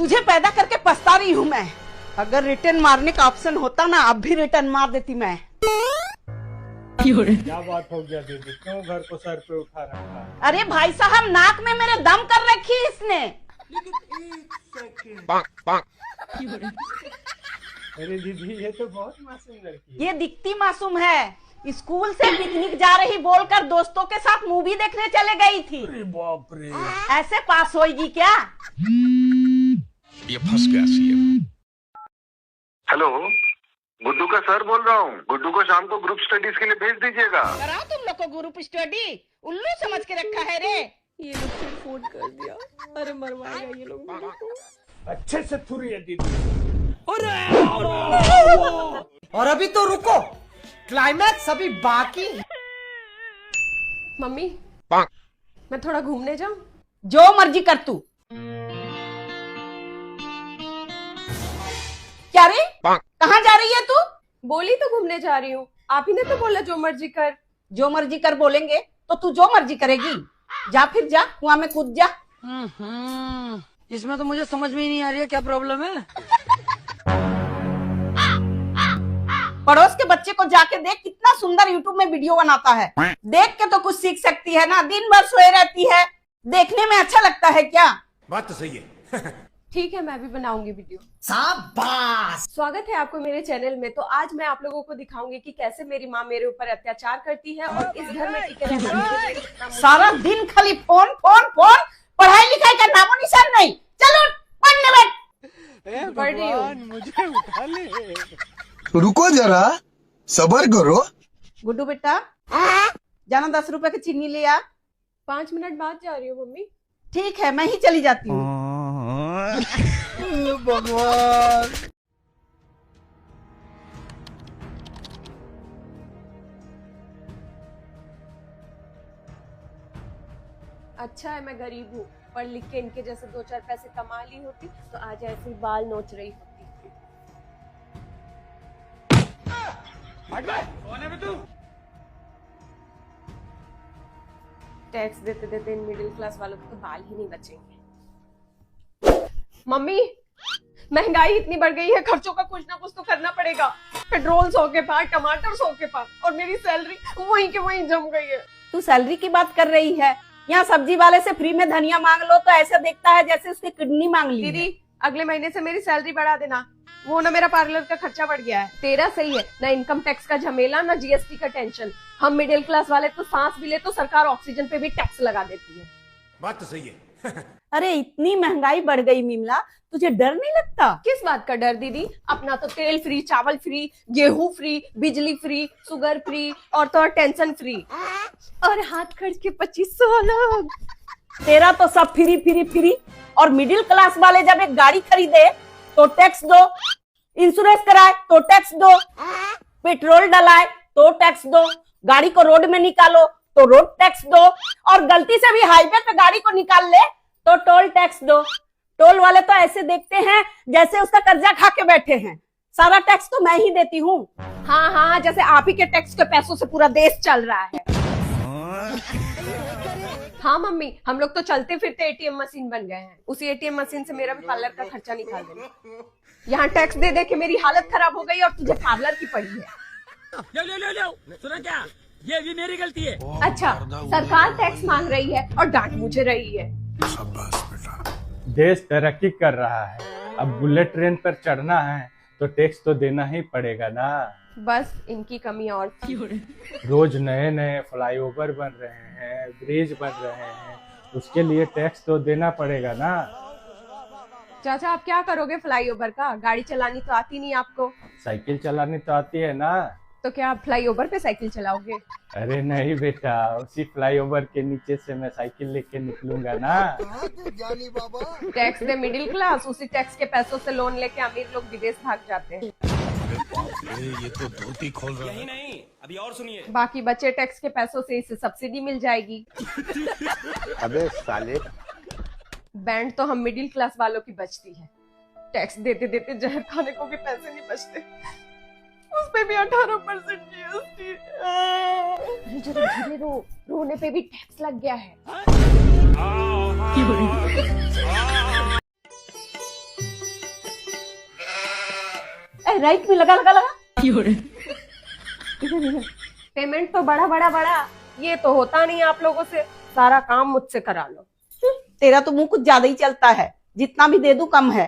तुझे पैदा करके पछता रही हूँ मैं। अगर रिटर्न मारने का ऑप्शन होता ना, अब भी रिटर्न मार देती मैं। क्या बात हो गया दीदी, क्यों घर को सर पे उठा रखा? अरे भाई साहब, नाक में मेरे दम कर रखी है इसने। अरे दीदी, ये तो बहुत मासूम लड़की है। ये दिखती मासूम है। स्कूल से पिकनिक जा रही बोलकर दोस्तों के साथ मूवी देखने चले गई थी। अरे बाप रे, ऐसे पास होगी क्या? ये फंस गया सीएम। हेलो, गुड्डू का सर बोल रहा हूँ। गुड्डू को शाम को ग्रुप स्टडीज के लिए भेज दीजिएगा। कराओ तुम लोग को ग्रुप स्टडी। उल्लू समझ के रखा है रे। ये लोग फिर फोन कर दिया। अरे मरवाएगा ये लोग मुझे तो। अच्छे से थुरी है दीदी। और अभी तो रुको, क्लाइमैक्स अभी बाकी। मम्मी, मैं थोड़ा घूमने जाऊं? जो मर्जी कर तू। क्या रे, कहाँ जा रही है तू? बोली तो घूमने जा रही हूँ। आप ही ने तो बोला जो मर्जी कर। जो मर्जी कर बोलेंगे तो तू जो मर्जी करेगी। जा फिर जा, कुआं में कूद जा। इसमें तो मुझे समझ में ही नहीं आ रही है क्या प्रॉब्लम है। पड़ोस के बच्चे को जाके देख, कितना सुंदर यूट्यूब में वीडियो बनाता है। देख के तो कुछ सीख सकती है ना। दिन भर सोए रहती है, देखने में अच्छा लगता है क्या? बात तो सही है। ठीक है, मैं भी बनाऊंगी वीडियो। शाबाश। स्वागत है आपको मेरे चैनल में। तो आज मैं आप लोगों को दिखाऊंगी कि कैसे मेरी माँ मेरे ऊपर अत्याचार करती है और इस घर में टिके रहने के लिए कितना सारा दिन खाली फोन फोन फोन, पढ़ाई लिखाई का नामो निशान नहीं। चलो पढ़ने बैठ। पढ़ रही हूँ। मुझे उठा ले। रुको जरा, सबर करो। गुड्डू बेटा, जाना 10 रुपए की चीनी ले आ। 5 मिनट बाद जा रही हूँ मम्मी। ठीक है, मैं ही चली जाती हूँ। भगवान। अच्छा है मैं गरीब हूँ, पढ़ लिख के इनके जैसे 2-4 पैसे कमा ली होती तो आज ऐसे ही बाल नोच रही होती। टैक्स देते देते इन मिडिल क्लास वालों को तो बाल ही नहीं बचेंगे। मम्मी, महंगाई इतनी बढ़ गई है, खर्चों का कुछ ना कुछ तो करना पड़ेगा। पेट्रोल 100 के पार, टमाटर 100 के पार, और मेरी सैलरी वहीं के वहीं जम गई है। तू सैलरी की बात कर रही है? यहाँ सब्जी वाले से फ्री में धनिया मांग लो तो ऐसा देखता है जैसे उसकी किडनी मांग ली है। दीदी, अगले महीने से मेरी सैलरी बढ़ा देना। वो ना मेरा पार्लर का खर्चा बढ़ गया है। तेरा सही है, ना इनकम टैक्स का झमेला, ना जीएसटी का टेंशन। हम मिडिल क्लास वाले तो सांस भी ले तो सरकार ऑक्सीजन पे भी टैक्स लगा देती है। बात तो सही है। अरे इतनी महंगाई बढ़ गई मिमला, तुझे डर नहीं लगता? किस बात का डर दीदी? अपना तो तेल फ्री, चावल फ्री, गेहूं फ्री, बिजली फ्री, शुगर फ्री, और तो और टेंशन फ्री, और हाथ खर्च के 2500 अलग। तेरा तो सब फ्री फ्री फ्री। और मिडिल क्लास वाले जब एक गाड़ी खरीदे तो टैक्स दो, इंश्योरेंस कराए तो टैक्स दो, पेट्रोल डलाए तो टैक्स दो, गाड़ी को रोड में निकालो तो रोड टैक्स दो, और गलती से भी हाईवे पे गाड़ी को निकाल ले तो टोल टैक्स दो। टोल वाले तो ऐसे देखते हैं जैसे उसका कर्जा खा के बैठे हैं। सारा टैक्स तो मैं ही देती हूँ। हाँ हाँ, जैसे आप ही के टैक्स के पैसों से पूरा देश चल रहा है। हाँ मम्मी, हम लोग तो चलते फिरते एटीएम मशीन बन गए हैं। उसी एटीएम मशीन से मेरा भी पार्लर का खर्चा निकाल देना। यहाँ टैक्स दे दे के मेरी हालत खराब हो गई और तुझे पार्लर की पड़ी है। ले सुना क्या? ये भी मेरी गलती है। अच्छा, सरकार टैक्स मांग रही है और डांट मुझे रही है। देश तरक्की कर रहा है, अब बुलेट ट्रेन पर चढ़ना है तो टैक्स तो देना ही पड़ेगा ना। बस इनकी कमी और थी। रोज नए नए फ्लाईओवर बन रहे हैं, ब्रिज बन रहे हैं, उसके लिए टैक्स तो देना पड़ेगा ना। चाचा, आप क्या करोगे फ्लाईओवर का? गाड़ी चलानी तो आती नहीं आपको। साइकिल चलानी तो आती है ना। तो क्या आप फ्लाईओवर पे साइकिल चलाओगे? अरे नहीं बेटा, उसी फ्लाईओवर के नीचे से मैं साइकिल लेके निकलूंगा ना। टैक्स दे मिडिल क्लास, उसी टैक्स के पैसों से लोन लेके अमीर लोग विदेश भाग जाते हैं। ये तो धोती खोल रहा है। नहीं, अभी और सुनिए। बाकी बचे टैक्स के पैसों से इसे सब्सिडी मिल जाएगी। अबे साले, बैंड तो हम मिडिल क्लास वालों की बचती है। टैक्स देते देते जहर खाने को भी पैसे नहीं बचते, उस पे भी 18% जीएसटी। अरे जरा धीरे रो, रोने पे भी टैक्स लग गया है। राइट में लगा लगा लगा। इधर इधर। पेमेंट तो बड़ा, ये तो होता नहीं आप लोगों से, सारा काम मुझसे करा लो। तेरा तो मुंह कुछ ज्यादा ही चलता है, जितना भी दे दूं कम है।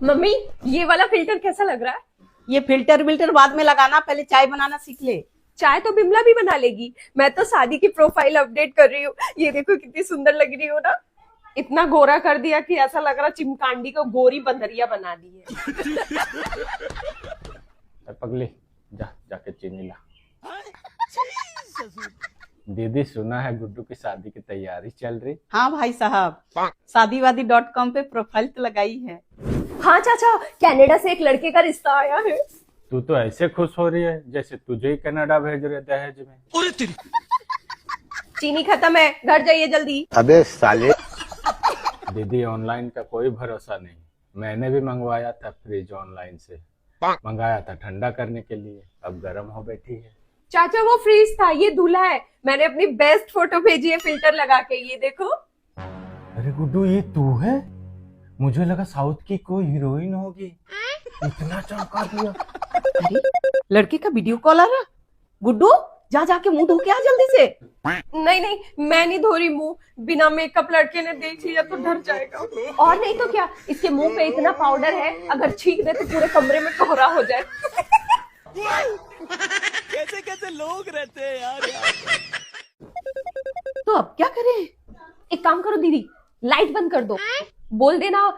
मम्मी ये वाला फिल्टर कैसा लग रहा है? ये फिल्टर विल्टर बाद में लगाना, पहले चाय बनाना सीख ले। चाय तो बिमला भी बना लेगी, मैं तो शादी की प्रोफाइल अपडेट कर रही हूँ। ये देखो कितनी सुंदर लग रही हो ना, इतना गोरा कर दिया कि ऐसा लग रहा चिमकांडी को गोरी बंदरिया बना दी है। पगली जाके चीनी ला। दीदी सुना है गुड्डू की शादी की तैयारी चल रही। हाँ भाई साहब, शादीवादी.com पे प्रोफाइल तो लगाई है। हाँ चाचा, कनाडा से एक लड़के का रिश्ता आया है। तू तो ऐसे खुश हो रही है जैसे तुझे ही कनाडा भेज रहे दहेज में। चीनी खत्म है, घर जाइए जल्दी। अबे साले। दीदी ऑनलाइन का कोई भरोसा नहीं, मैंने भी मंगवाया था फ्रिज ऑनलाइन से, मंगाया था ठंडा करने के लिए, अब गर्म हो बैठी है। चाचा वो फ्रीज था, ये दूल्हा है। मैंने अपनी बेस्ट फोटो भेजी है फिल्टर लगा के, ये देखो। अरे गुड्डू ये तू है? मुझे लगा साउथ की कोई हीरोइन होगी, इतना चमका दिया। अरे लड़के का वीडियो कॉल आ रहा। गुड्डू जा जाके मुंह धो के आ जल्दी से। नहीं मैं नहीं धो रही मुंह, बिना मेकअप लड़के ने देख लिया तो डर जाएगा। और नहीं तो क्या, इसके मुंह पे इतना पाउडर है, अगर छींक दे तो पूरे कमरे में कोहरा हो जाए। कैसे कैसे लोग रहते हैं यार। तो अब क्या करें? एक काम करो दीदी, लाइट बंद कर दो, बोल देना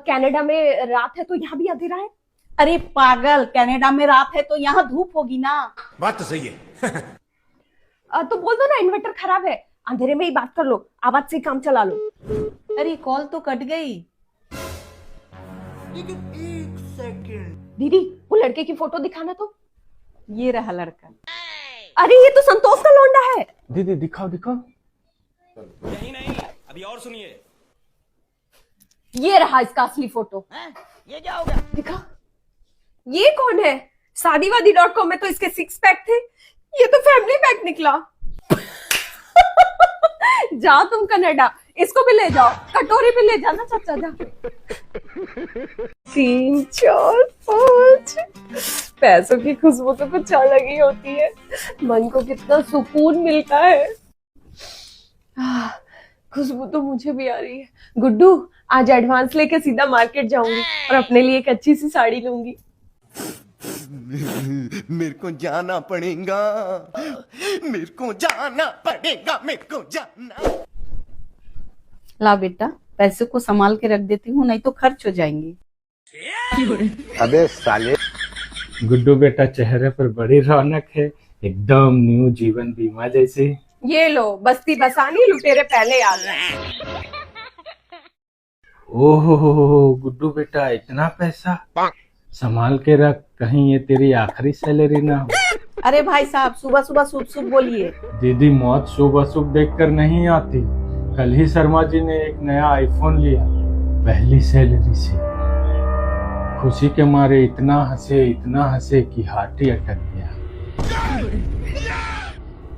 कनाडा में रात है तो यहाँ भी अंधेरा है। अरे पागल, कनाडा में रात है तो यहाँ धूप होगी ना। बात तो सही है। तो बोल दो ना इन्वर्टर खराब है, अंधेरे में ही बात कर लो, आवाज से काम चला लो। अरे कॉल तो कट गई। दीदी वो लड़के की फोटो दिखाना तो। ये रहा लड़का। अरे ये तो संतोष का लौंडा है। दीदी दिखाओ दिखाओ। यही नहीं, अभी और सुनिए। ये रहा इसका असली फोटो। ये क्या हो गया? दिखा, ये कौन है? शादीवादी.com में तो इसके 6 पैक थे, ये तो फैमिली पैक निकला। जाओ तुम कनाडा, इसको भी ले जाओ, कटोरी भी ले जाना चाचा। जा 3 4 5। पैसों की खुशबू तो कुछ अलग ही होती है, मन को कितना सुकून मिलता है। खुशबू तो मुझे भी आ रही है। गुड्डू आज एडवांस लेके सीधा मार्केट जाऊंगी और अपने लिए एक अच्छी सी साड़ी लूंगी। मेरे को जाना पड़ेगा, मेरे को जाना पड़ेगा, मेरे को जाना। ला बेटा, पैसे को संभाल के रख देती हूँ, नहीं तो खर्च हो जाएंगे। अबे साले। गुड्डू बेटा चेहरे पर बड़ी रौनक है, एकदम न्यू जीवन बीमा जैसे। ये लो, बस्ती बसानी, लुटेरे पहले आ गए। ओहो गुड्डू बेटा इतना पैसा, संभाल के रख, कहीं ये तेरी आखिरी सैलरी ना हो। अरे भाई साहब, सुबह सुबह शुभ शुभ बोलिए। दीदी मौत शुभ अशुभ देखकर नहीं आती। कल ही शर्मा जी ने एक नया आईफोन लिया, पहली सैलरी से। खुशी के मारे इतना हंसे कि हार्ट ही अटक गया।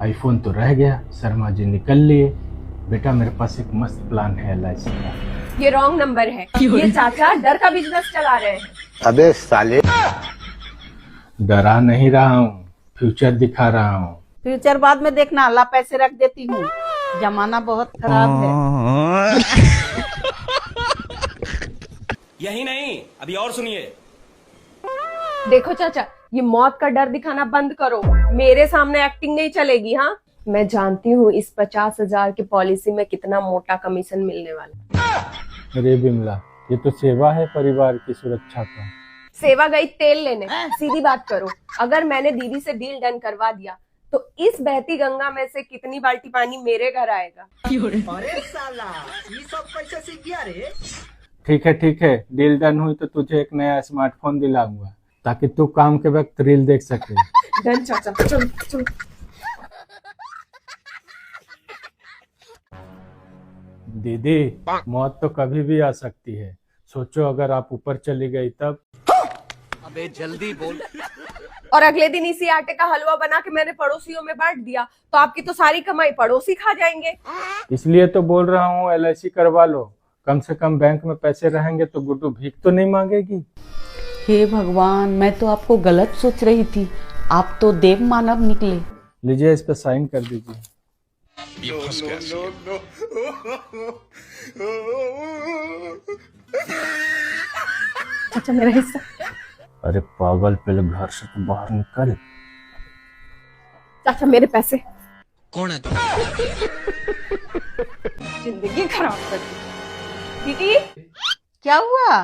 आईफोन तो रह गया, शर्मा जी निकल लिए। बेटा मेरे पास एक मस्त प्लान है LIC का। ये रॉन्ग नंबर है, ये चाचा डर का बिजनेस चला रहे हैं। अबे साले। डरा नहीं रहा हूँ, फ्यूचर दिखा रहा हूँ। फ्यूचर बाद में देखना, अल्लाह पैसे रख देती हूँ, जमाना बहुत खराब है। यही नहीं, अभी और सुनिए। देखो चाचा, ये मौत का डर दिखाना बंद करो, मेरे सामने एक्टिंग नहीं चलेगी। हाँ मैं जानती हूँ इस 50,000 की पॉलिसी में कितना मोटा कमीशन मिलने वाला। अरे बिमला, ये तो सेवा है परिवार की सुरक्षा का। सेवा गई तेल लेने, सीधी बात करो। अगर मैंने दीदी से डील डन करवा दिया तो इस बहती गंगा में से कितनी बाल्टी पानी मेरे घर आएगा। अरे साला, ये सब कैसे सीख गया रे? ठीक है, डील डन हुई तो तुझे एक नया स्मार्टफोन दिलाऊंगा, ताकि तू काम के वक्त रील देख सके। डन चाचा, चलो। दीदी मौत तो कभी भी आ सकती है, सोचो अगर आप ऊपर चली गई तब। अबे जल्दी बोल। और अगले दिन इसी आटे का हलवा बना के मैंने पड़ोसियों में बांट दिया तो आपकी तो सारी कमाई पड़ोसी खा जाएंगे। इसलिए तो बोल रहा हूँ LIC करवा लो, कम से कम बैंक में पैसे रहेंगे तो गुड्डू भीख तो नहीं मांगेगी। हे भगवान, मैं तो आपको गलत सोच रही थी, आप तो देव मानव निकले। लीजिए, इस पे साइन कर दीजिए। चाचा मेरा हिस्सा। अरे पागल, पहले घर से तो बाहर निकल। चाचा मेरे पैसे। कौन है तू? जिंदगी खराब कर दी। दीदी क्या हुआ?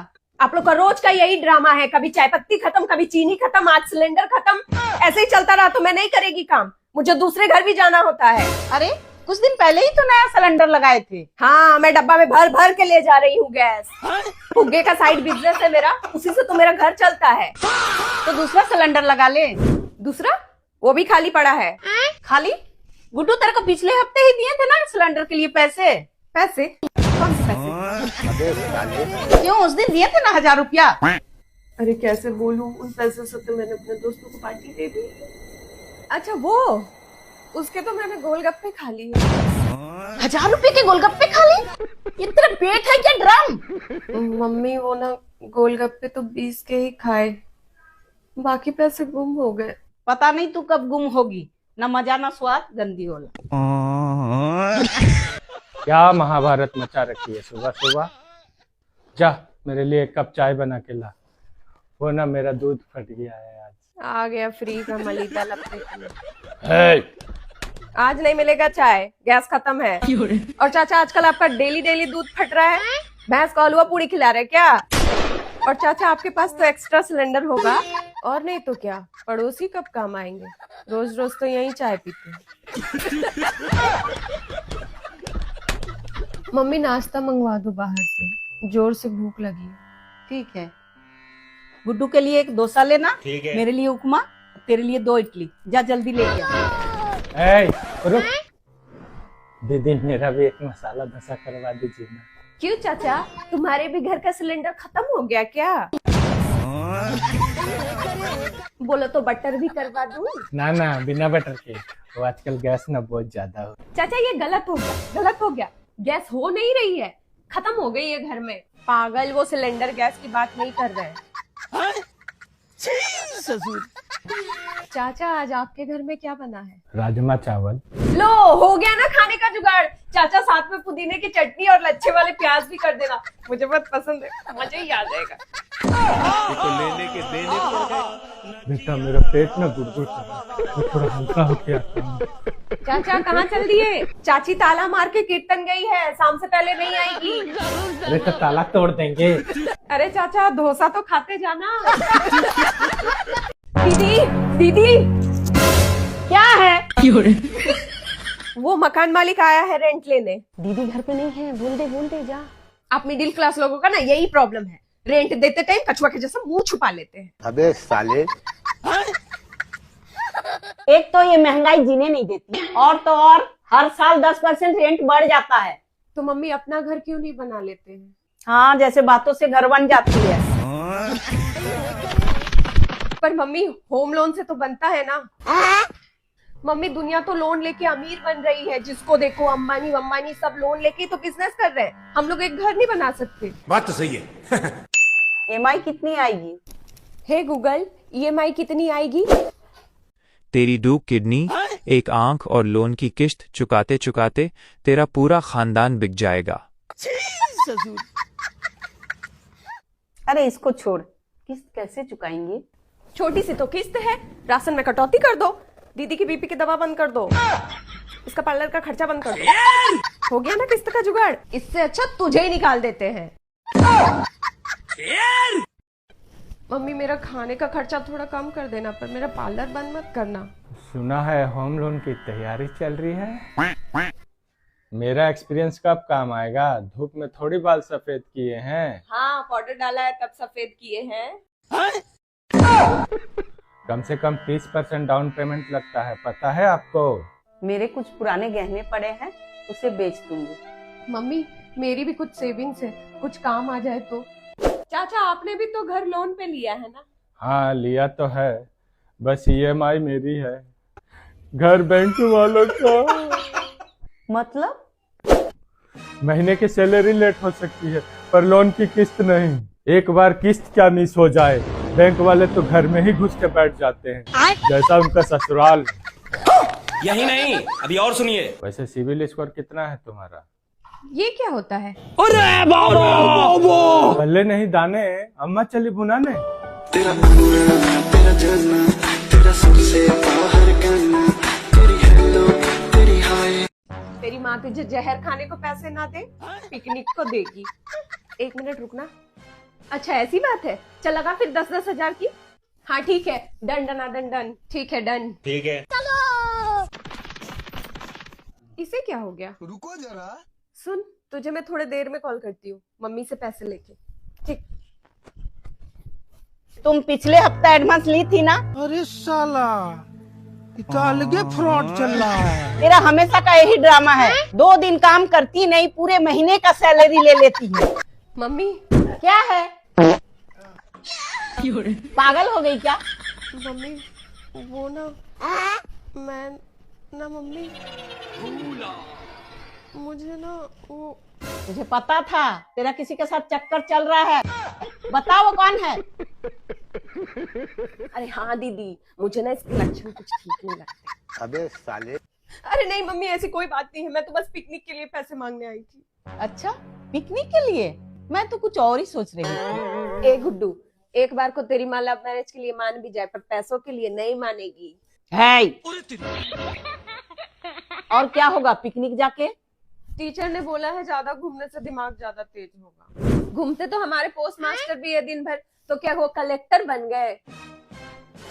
आप लोग का रोज का यही ड्रामा है, कभी चाय पत्ती खत्म, कभी चीनी खत्म, आज सिलेंडर खत्म। ऐसे ही चलता रहा तो मैं नहीं करेगी काम, मुझे दूसरे घर भी जाना होता है। अरे कुछ दिन पहले ही तो नया सिलेंडर लगाए थे। हाँ, मैं डब्बा में भर भर के ले जा रही हूँ गैस। फुग्गे का साइड बिजनेस है मेरा, उसी से तो मेरा घर चलता है। तो दूसरा सिलेंडर लगा ले। दूसरा वो भी खाली पड़ा है। खाली? गुड्डू तेरे को पिछले हफ्ते ही दिए थे ना सिलेंडर के लिए पैसे। पैसे? कौन से पैसे? क्यों, उस दिन दिए थे ना 1000 रुपया। अरे कैसे बोलूं, उन पैसों से तो मैंने अपने दोस्तों को पार्टी दे दी। अच्छा वो, उसके तो मैंने गोलगप्पे खा लिए। 1000 रुपए के गोलगप्पे खा ली? ये तेरा पेट है क्या ड्रम? मम्मी वो ना गोलगप्पे तो 20 के ही खाए, बाकी पैसे गुम हो गए। पता नहीं तू कब गुम होगी, ना मजा ना स्वाद, गंदी होला। क्या महाभारत मचा रखी है सुबह सुबह। जा मेरे लिए 1 कप चाय बना के ला। वो ना मेरा दूध फट गया है आज। आ गया फ्री का मलिदा लपटे के। हे! आज नहीं मिलेगा चाय, गैस खत्म है। और चाचा आजकल आपका डेली डेली दूध फट रहा है, भैंस को हलवा पूड़ी खिला रहे क्या? और चाचा आपके पास तो एक्स्ट्रा सिलेंडर होगा, और नहीं तो क्या पड़ोसी कब काम आएंगे, रोज रोज तो यहीं चाय पीते हैं। मम्मी नाश्ता मंगवा दो बाहर से, जोर से भूख लगी है। ठीक है। गुड्डू के लिए 1 डोसा लेना, ठीक है। मेरे लिए उपमा, तेरे लिए 2 इडली। जा जल्दी लेके आ। ए, रुक। दीदी मेरा भी 1 मसाला डोसा करवा दीजिए ना। क्यों चाचा, तुम्हारे भी घर का सिलेंडर खत्म हो गया क्या? बोलो तो बटर भी करवा दूं। ना ना, बिना बटर के। वो आजकल गैस ना बहुत ज्यादा हो। चाचा ये गलत हो गया, गलत हो गया। गैस हो नहीं रही है, खत्म हो गई है घर में। पागल, वो सिलेंडर गैस की बात नहीं कर रहे हैं। चाचा आज आपके घर में क्या बना है? राजमा चावल। लो हो गया ना खाने का जुगाड़। चाचा साथ में पुदीने की चटनी और लच्छे वाले प्याज भी कर देना, मुझे बहुत पसंद है, मजा ही आ जाएगा। बेटा मेरा पेट ना गुड़गुड़ कर रहा है, मैं थोड़ा हल्का होके आता हूँ। चाचा कहाँ चल दिए? चाची ताला मार के कीर्तन गई है, शाम से पहले नहीं आएगी। अरे तो ताला तोड़ देंगे। अरे चाचा डोसा तो खाते जाना। दीदी दीदी क्या है? वो मकान मालिक आया है रेंट लेने। दीदी घर पे नहीं है, बोल दे जा। आप मिडिल क्लास लोगों का ना यही प्रॉब्लम है, रेंट देते टाइम कछुआ के जैसा मुंह छुपा लेते हैं। अबे साले। एक तो ये महंगाई जीने नहीं देती, और तो और हर साल 10% रेंट बढ़ जाता है। तो मम्मी अपना घर क्यों नहीं बना लेते हैं? हाँ, जैसे बातों से घर बन जाती है। पर मम्मी होम लोन से तो बनता है ना। मम्मी दुनिया तो लोन लेके अमीर बन रही है, जिसको देखो अंबानी वंबानी सब लोन लेके तो बिजनेस कर रहे हैं। हम लोग एक घर नहीं बना सकते। बात तो सही है। EMI कितनी आएगी? हे गूगल, EMI कितनी आएगी? तेरी 2 किडनी, 1 आंख और लोन की किश्त चुकाते चुकाते तेरा पूरा खानदान बिक जाएगा। अरे इसको छोड़, किस्त कैसे चुकाएंगे? छोटी सी तो किस्त है, राशन में कटौती कर दो, दीदी की बीपी की दवा बंद कर दो, इसका पार्लर का खर्चा बंद कर दो। हो गया ना किस्त का जुगाड़। इससे अच्छा तुझे ही निकाल देते हैं। मम्मी मेरा खाने का खर्चा थोड़ा कम कर देना, पर मेरा पार्लर बंद मत करना। सुना है होम लोन की तैयारी चल रही है। मेरा एक्सपीरियंस कब काम आएगा? धूप में थोड़ी बाल सफेद किए हैं। हाँ, पाउडर डाला है तब सफेद किए हैं। कम से कम 30% डाउन पेमेंट लगता है, पता है आपको? मेरे कुछ पुराने गहने पड़े हैं, उसे बेच दूंगी। मम्मी मेरी भी कुछ सेविंग्स है, कुछ काम आ जाए तो। चाचा आपने भी तो घर लोन पे लिया है ना? हाँ लिया तो है, बस EMI मेरी है, घर बैंक वालों का। मतलब? महीने की सैलरी लेट हो सकती है पर लोन की किस्त नहीं। एक बार किस्त क्या मिस हो जाए बैंक वाले तो घर में ही घुस के बैठ जाते हैं, जैसा उनका ससुराल। यही नहीं, अभी और सुनिए। वैसे सिविल स्कोर कितना है तुम्हारा? ये क्या होता है? भले नहीं दाने, अम्मा चली बुनाने। तेरी माँ तुझे जहर खाने को पैसे ना दे, पिकनिक को देगी। 1 मिनट रुकना। अच्छा ऐसी बात है, चल लगा फिर 10-10 हजार की। हाँ ठीक है, डन डन डन डन, ठीक है डन। ठीक है। इसे क्या हो गया? रुको जरा। सुन, तुझे मैं थोड़ी देर में कॉल करती हूँ, मम्मी से पैसे लेके। ठीक। तुम पिछले हफ्ता एडवांस ली थी ना? अरे साला, इतना अलगे फ्रॉड चल रहा है। तेरा हमेशा का यही ड्रामा है, 2 दिन काम करती नहीं, पूरे महीने का सैलरी ले लेती है। मम्मी क्या है? पागल हो गई क्या? मम्मी वो ना, मैं ना मम्मी, मुझे ना वो, मुझे पता था तेरा किसी के साथ चक्कर चल रहा है। बता वो कौन है? अरे हाँ दीदी, मुझे ना इसके लक्षण कुछ ठीक नहीं लगते। अबे साले। अरे नहीं मम्मी, ऐसी कोई बात नहीं है, मैं तो बस पिकनिक के लिए पैसे मांगने आई थी। अच्छा पिकनिक के लिए? मैं तो कुछ और ही सोच रही थी। ए गुड्डू, एक बार को तेरी माँ लव मैरिज के लिए मान भी जाए पर पैसों के लिए नहीं मानेगी। है। और क्या होगा पिकनिक जाके? टीचर ने बोला है ज्यादा घूमने से दिमाग ज्यादा तेज होगा। घूमते तो हमारे पोस्ट मास्टर भी है दिन भर, तो क्या वो कलेक्टर बन गए?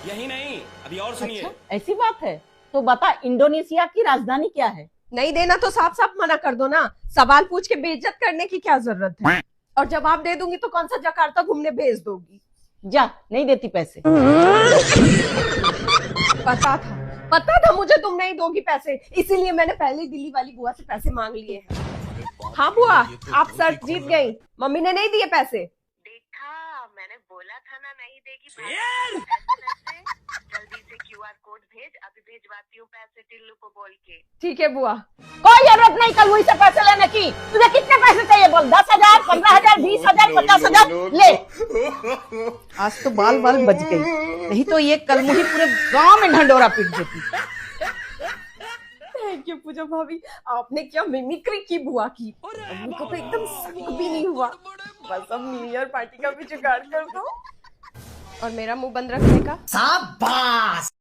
यही नहीं, अभी और सुनिए। अच्छा ऐसी बात है तो बता, इंडोनेशिया की राजधानी क्या है? नहीं देना तो साफ साफ मना कर दो ना, सवाल पूछ के बेइज्जत करने की क्या जरूरत है? और जवाब दे दूंगी तो कौन सा जकार्ता घूमने भेज दोगी? जा, नहीं देती पैसे। पता था मुझे तुम नहीं दोगी पैसे, इसीलिए मैंने पहले ही दिल्ली वाली बुआ से पैसे मांग लिए हैं। हाँ बुआ, आप सर्च जीत गई, मम्मी ने नहीं दिए पैसे। देखा, मैंने बोला था ना नहीं देगी पैसे। जल्दी से QR कोड भेज, अभी भेजवाती हूँ पैसे टिल्लू को बोल के। ठीक है बुआ। कोई जरूरत नहीं कल मुझसे पैसे लेने की। तुझे कितने पैसे चाहिए बोल? 10,000, 15,000, 20,000, 50,000 ले। आज तो बाल बाल बच गई, नहीं तो ये कल मुझे पूरे गांव में ढंडोरा पीट देती। थैंक यू पूजा भाभी, आपने क्या मिमिक्री की बुआ की। अम्मी को तो एकदम शक भी नहीं हुआ। बस अब न्यू ईयर पार्टी का भी जुगाड़ कर दो और मेरा मुंह बंद रखने का। शाबाश।